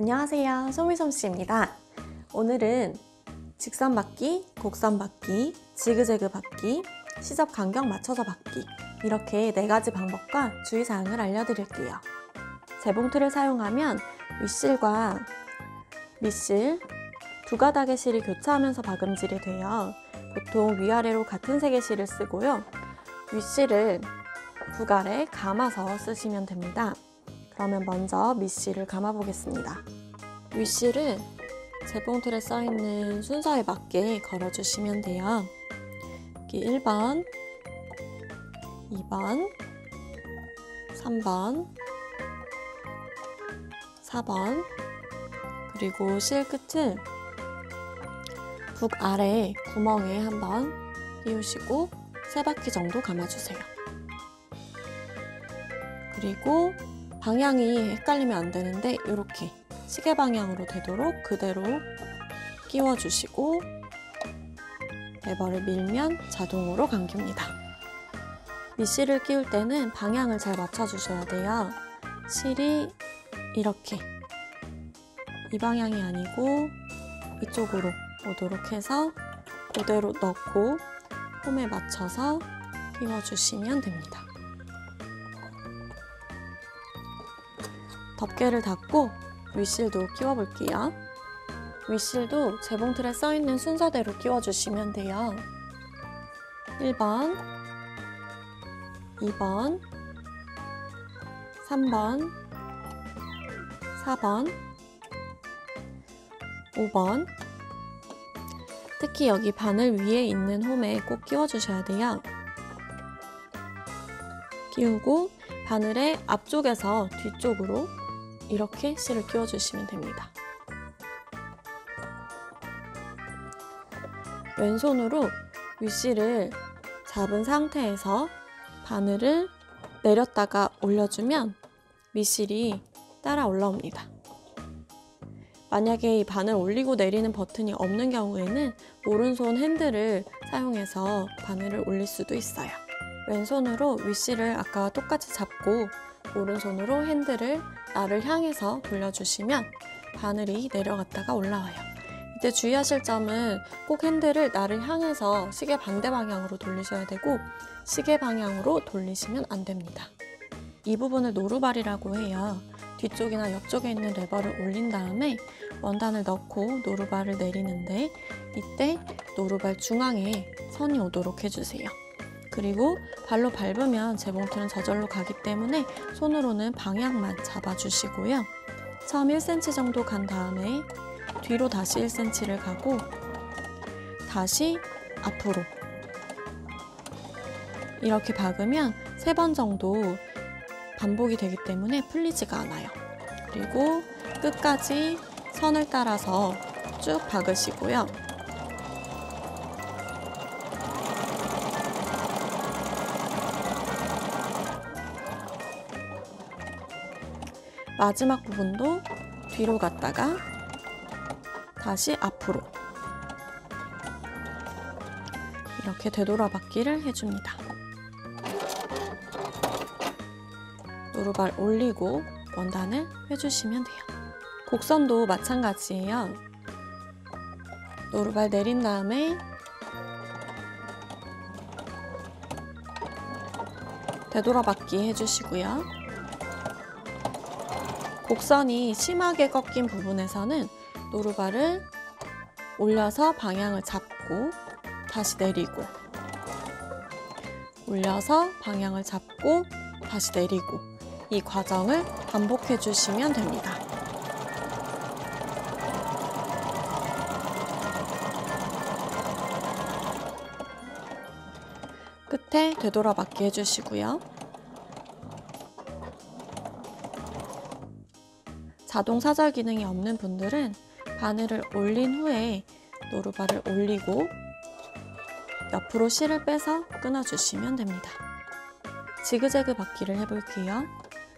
안녕하세요, 소미솜씨입니다. 오늘은 직선 받기, 곡선 받기, 지그재그 받기, 시접 간격 맞춰서 받기 이렇게 4가지 방법과 주의사항을 알려드릴게요. 재봉틀을 사용하면 윗실과 밑실 두 가닥의 실이 교차하면서 박음질이 돼요. 보통 위아래로 같은 색의 실을 쓰고요. 윗실을 구갈에 감아서 쓰시면 됩니다. 그러면 먼저 밑실을 감아 보겠습니다. 윗실을 재봉틀에 써있는 순서에 맞게 걸어주시면 돼요. 여기 1번, 2번, 3번, 4번, 그리고 실 끝을 북 아래 구멍에 한번 띄우시고 3바퀴 정도 감아주세요. 그리고 방향이 헷갈리면 안 되는데 이렇게 시계 방향으로 되도록 그대로 끼워주시고 레버를 밀면 자동으로 감깁니다. 밑실을 끼울 때는 방향을 잘 맞춰주셔야 돼요. 실이 이렇게 이 방향이 아니고 이쪽으로 오도록 해서 그대로 넣고 홈에 맞춰서 끼워주시면 됩니다. 덮개를 닫고 윗실도 끼워볼게요. 윗실도 재봉틀에 써있는 순서대로 끼워주시면 돼요. 1번, 2번, 3번, 4번, 5번. 특히 여기 바늘 위에 있는 홈에 꼭 끼워주셔야 돼요. 끼우고 바늘의 앞쪽에서 뒤쪽으로 이렇게 실을 끼워주시면 됩니다. 왼손으로 윗실을 잡은 상태에서 바늘을 내렸다가 올려주면 밑실이 따라 올라옵니다. 만약에 이 바늘 올리고 내리는 버튼이 없는 경우에는 오른손 핸들을 사용해서 바늘을 올릴 수도 있어요. 왼손으로 윗실을 아까와 똑같이 잡고 오른손으로 핸들을 나를 향해서 돌려주시면 바늘이 내려갔다가 올라와요. 이때 주의하실 점은 꼭 핸들을 나를 향해서 시계 반대 방향으로 돌리셔야 되고 시계 방향으로 돌리시면 안 됩니다. 이 부분을 노루발이라고 해요. 뒤쪽이나 옆쪽에 있는 레버를 올린 다음에 원단을 넣고 노루발을 내리는데 이때 노루발 중앙에 선이 오도록 해주세요. 그리고 발로 밟으면 재봉틀은 저절로 가기 때문에 손으로는 방향만 잡아주시고요. 처음 1cm 정도 간 다음에 뒤로 다시 1cm를 가고 다시 앞으로 이렇게 박으면 3번 정도 반복이 되기 때문에 풀리지가 않아요. 그리고 끝까지 선을 따라서 쭉 박으시고요. 마지막 부분도 뒤로 갔다가 다시 앞으로 이렇게 되돌아받기를 해줍니다. 노루발 올리고 원단을 빼주시면 돼요. 곡선도 마찬가지예요. 노루발 내린 다음에 되돌아받기 해주시고요. 곡선이 심하게 꺾인 부분에서는 노루발을 올려서 방향을 잡고 다시 내리고 올려서 방향을 잡고 다시 내리고 이 과정을 반복해 주시면 됩니다. 끝에 되돌아받기 해주시고요. 자동 사절 기능이 없는 분들은 바늘을 올린 후에 노루발을 올리고 옆으로 실을 빼서 끊어주시면 됩니다. 지그재그 받기를 해볼게요.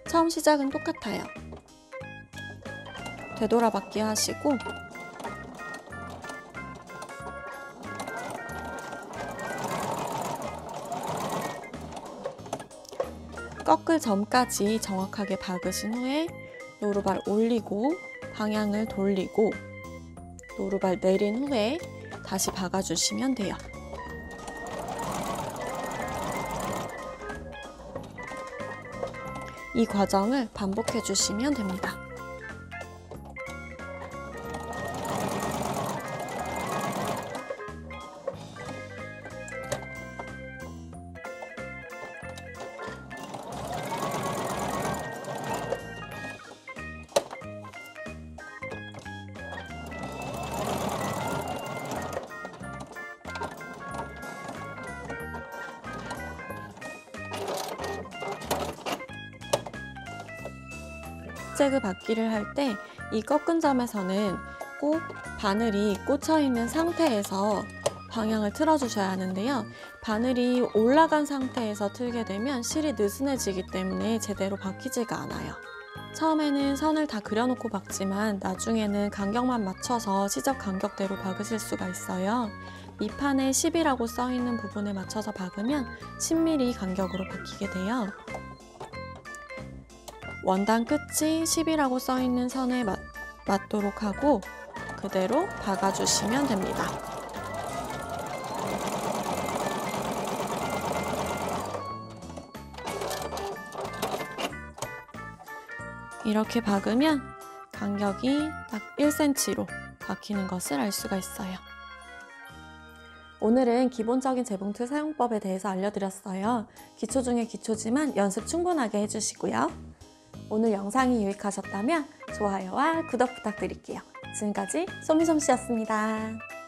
처음 시작은 똑같아요. 되돌아받기 하시고 꺾을 점까지 정확하게 박으신 후에 노루발 올리고 방향을 돌리고 노루발 내린 후에 다시 박아주시면 돼요. 이 과정을 반복해 주시면 됩니다. 잭을 받기를 할 때 이 꺾은 점에서는 꼭 바늘이 꽂혀 있는 상태에서 방향을 틀어주셔야 하는데요. 바늘이 올라간 상태에서 틀게 되면 실이 느슨해지기 때문에 제대로 박히지가 않아요. 처음에는 선을 다 그려놓고 박지만 나중에는 간격만 맞춰서 시접 간격대로 박으실 수가 있어요. 밑판에 10이라고 써있는 부분에 맞춰서 박으면 10mm 간격으로 박히게 돼요. 원단 끝이 10이라고 써있는 선에 맞도록 하고 그대로 박아주시면 됩니다. 이렇게 박으면 간격이 딱 1cm로 박히는 것을 알 수가 있어요. 오늘은 기본적인 재봉틀 사용법에 대해서 알려드렸어요. 기초 중에 기초지만 연습 충분하게 해주시고요. 오늘 영상이 유익하셨다면 좋아요와 구독 부탁드릴게요. 지금까지 솜미솜씨였습니다.